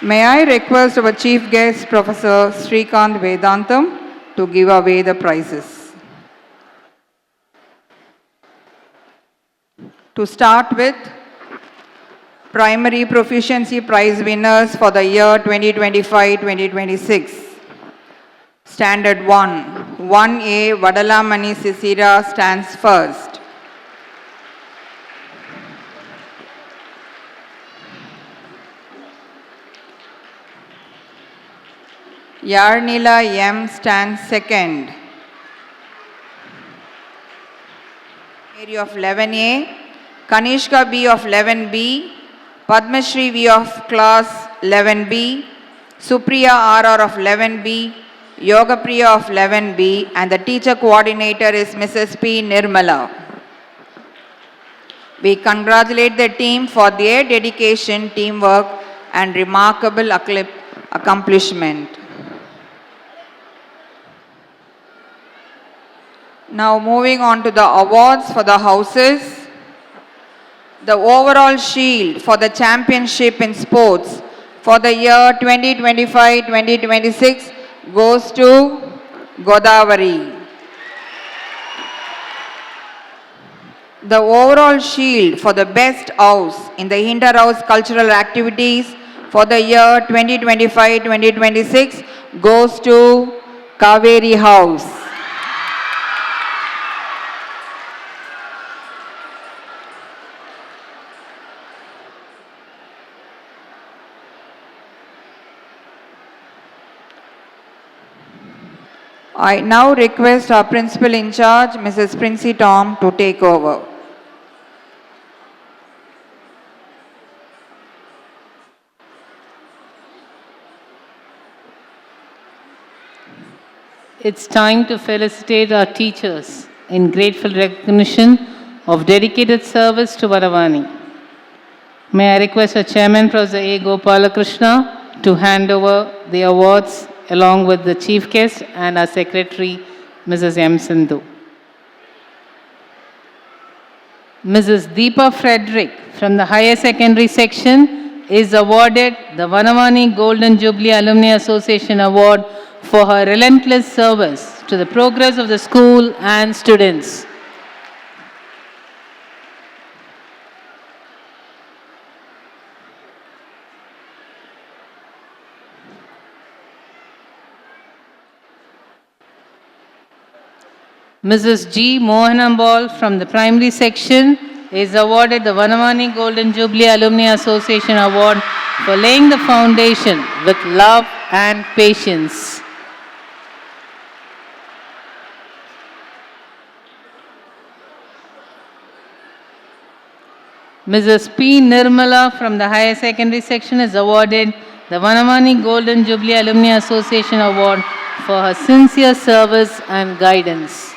May I request our chief guest, Professor Srikanth Vedantam, to give away the prizes. To start with, Primary Proficiency Prize winners for the year 2025-2026. Standard 1, 1A Vadalamani Sisira stands first. Yarnila M stands second. Area of 11A, Kanishka B of 11B, Padmashri V of class 11B, Supriya RR of 11B, Yoga Priya of 11B, and the teacher coordinator is Mrs. P. Nirmala. We congratulate the team for their dedication, teamwork, and remarkable accomplishment. Now moving on to the awards for the houses. The overall shield for the championship in sports for the year 2025-2026 goes to Godavari. The overall shield for the best house in the inter-house cultural activities for the year 2025-2026 goes to Kaveri House. I now request our principal in charge, Mrs. Princey Tom, to take over. It's time to felicitate our teachers in grateful recognition of dedicated service to Varavani. May I request our chairman, Professor A. Gopalakrishna, to hand over the awards along with the chief guest and our secretary, Mrs. M. Sindhu. Mrs. Deepa Frederick from the higher secondary section is awarded the Vanavani Golden Jubilee Alumni Association Award for her relentless service to the progress of the school and students. Mrs. G. Mohanambal from the primary section is awarded the Vanamani Golden Jubilee Alumni Association Award for laying the foundation with love and patience. Mrs. P. Nirmala from the higher secondary section is awarded the Vanamani Golden Jubilee Alumni Association Award for her sincere service and guidance.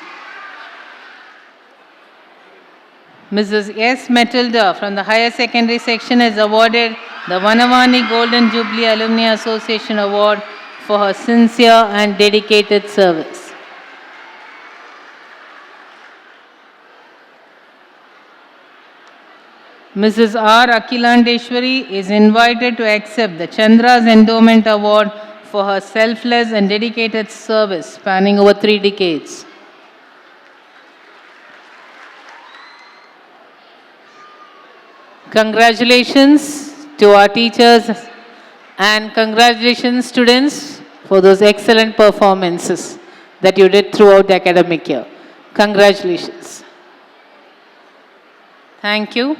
Mrs. S. Matilda from the higher secondary section is awarded the Vanavani Golden Jubilee Alumni Association Award for her sincere and dedicated service. Mrs. R. Akilandeshwari is invited to accept the Chandra's Endowment Award for her selfless and dedicated service spanning over 3 decades. Congratulations to our teachers and congratulations students for those excellent performances that you did throughout the academic year. Congratulations. Thank you.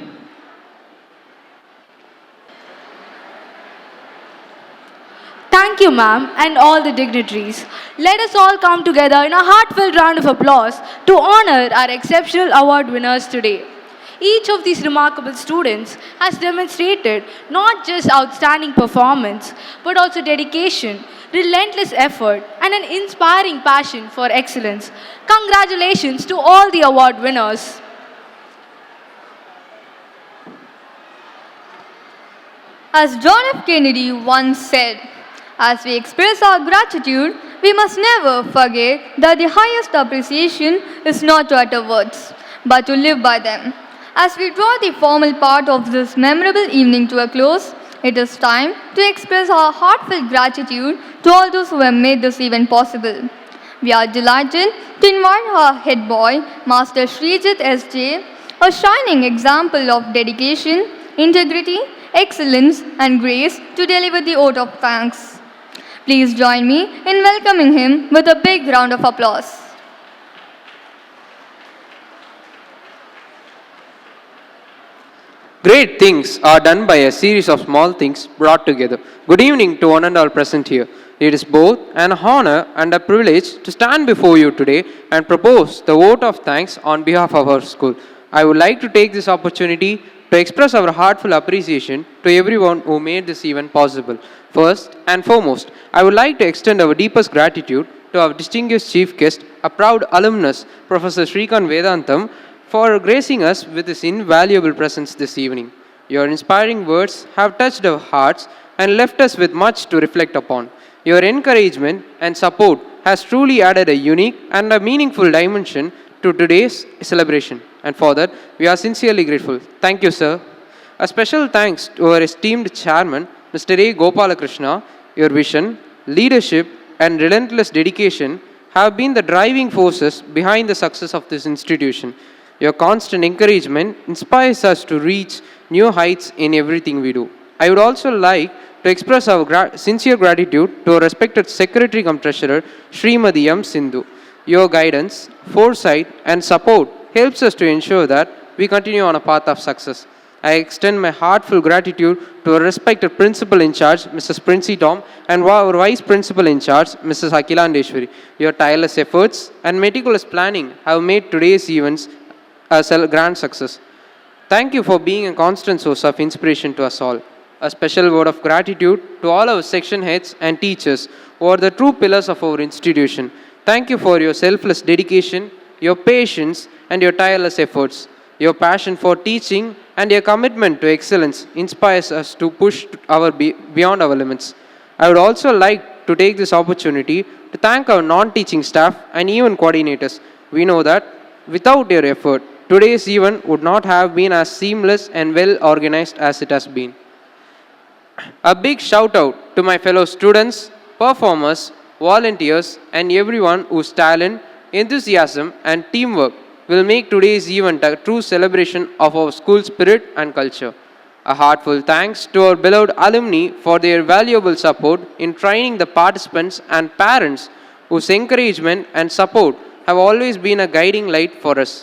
Thank you, ma'am, and all the dignitaries. Let us all come together in a heartfelt round of applause to honor our exceptional award winners today. Each of these remarkable students has demonstrated not just outstanding performance, but also dedication, relentless effort, and an inspiring passion for excellence. Congratulations to all the award winners. As John F. Kennedy once said, as we express our gratitude, we must never forget that the highest appreciation is not to utter words, but to live by them. As we draw the formal part of this memorable evening to a close, it is time to express our heartfelt gratitude to all those who have made this event possible. We are delighted to invite our head boy, Master Srijit S.J., a shining example of dedication, integrity, excellence, and grace to deliver the oath of thanks. Please join me in welcoming him with a big round of applause. Great things are done by a series of small things brought together. Good evening to one and all present here. It is both an honor and a privilege to stand before you today and propose the vote of thanks on behalf of our school. I would like to take this opportunity to express our heartfelt appreciation to everyone who made this event possible. First and foremost, I would like to extend our deepest gratitude to our distinguished chief guest, a proud alumnus, Professor Srikant Vedantam, for gracing us with his invaluable presence this evening. Your inspiring words have touched our hearts and left us with much to reflect upon. Your encouragement and support has truly added a unique and a meaningful dimension to today's celebration. And for that, we are sincerely grateful. Thank you, sir. A special thanks to our esteemed chairman, Mr. A. Gopalakrishna. Your vision, leadership, and relentless dedication have been the driving forces behind the success of this institution. Your constant encouragement inspires us to reach new heights in everything we do. I would also like to express our sincere gratitude to our respected Secretary cum Treasurer, Srimati M. Sindhu. Your guidance, foresight, and support helps us to ensure that we continue on a path of success. I extend my heartfelt gratitude to our respected Principal in charge, Mrs. Princey Tom, and our Vice Principal in charge, Mrs. Akilandeshwari. Your tireless efforts and meticulous planning have made today's events a grand success. Thank you for being a constant source of inspiration to us all. A special word of gratitude to all our section heads and teachers who are the true pillars of our institution. Thank you for your selfless dedication, your patience, and your tireless efforts. Your passion for teaching and your commitment to excellence inspires us to push beyond our limits. I would also like to take this opportunity to thank our non-teaching staff and even coordinators. We know that without your effort, today's event would not have been as seamless and well organized as it has been. A big shout out to my fellow students, performers, volunteers, and everyone whose talent, enthusiasm, and teamwork will make today's event a true celebration of our school spirit and culture. A heartfelt thanks to our beloved alumni for their valuable support in training the participants and parents whose encouragement and support have always been a guiding light for us.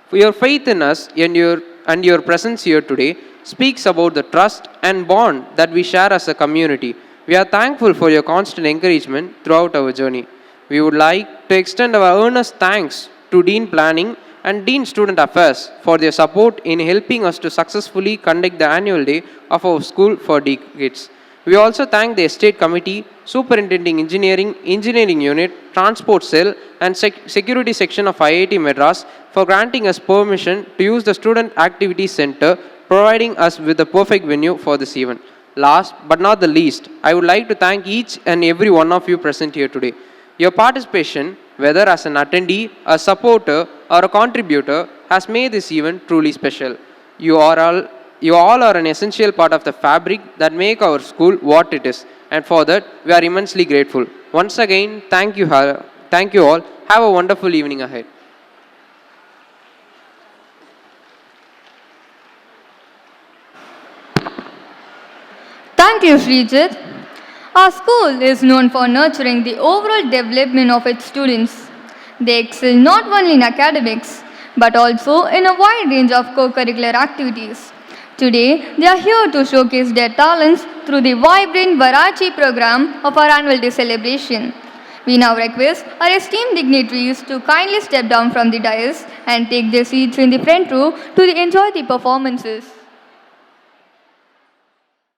For your faith in us and your presence here today speaks about the trust and bond that we share as a community. We are thankful for your constant encouragement throughout our journey. We would like to extend our earnest thanks to Dean Planning and Dean Student Affairs for their support in helping us to successfully conduct the annual day of our school for decades. We also thank the Estate Committee, Superintending Engineering, Engineering Unit, Transport Cell, and Security Section of IIT Madras for granting us permission to use the Student Activity Center, providing us with the perfect venue for this event. Last but not the least, I would like to thank each and every one of you present here today. Your participation, whether as an attendee, a supporter, or a contributor, has made this event truly special. You all are an essential part of the fabric that make our school what it is, and for that we are immensely grateful. Once again, thank you all. Have a wonderful evening ahead. Thank you, Srijit. Our school is known for nurturing the overall development of its students. They excel not only in academics, but also in a wide range of co-curricular activities. Today, they are here to showcase their talents through the vibrant Varachi program of our annual day celebration. We now request our esteemed dignitaries to kindly step down from the dais and take their seats in the front row to enjoy the performances.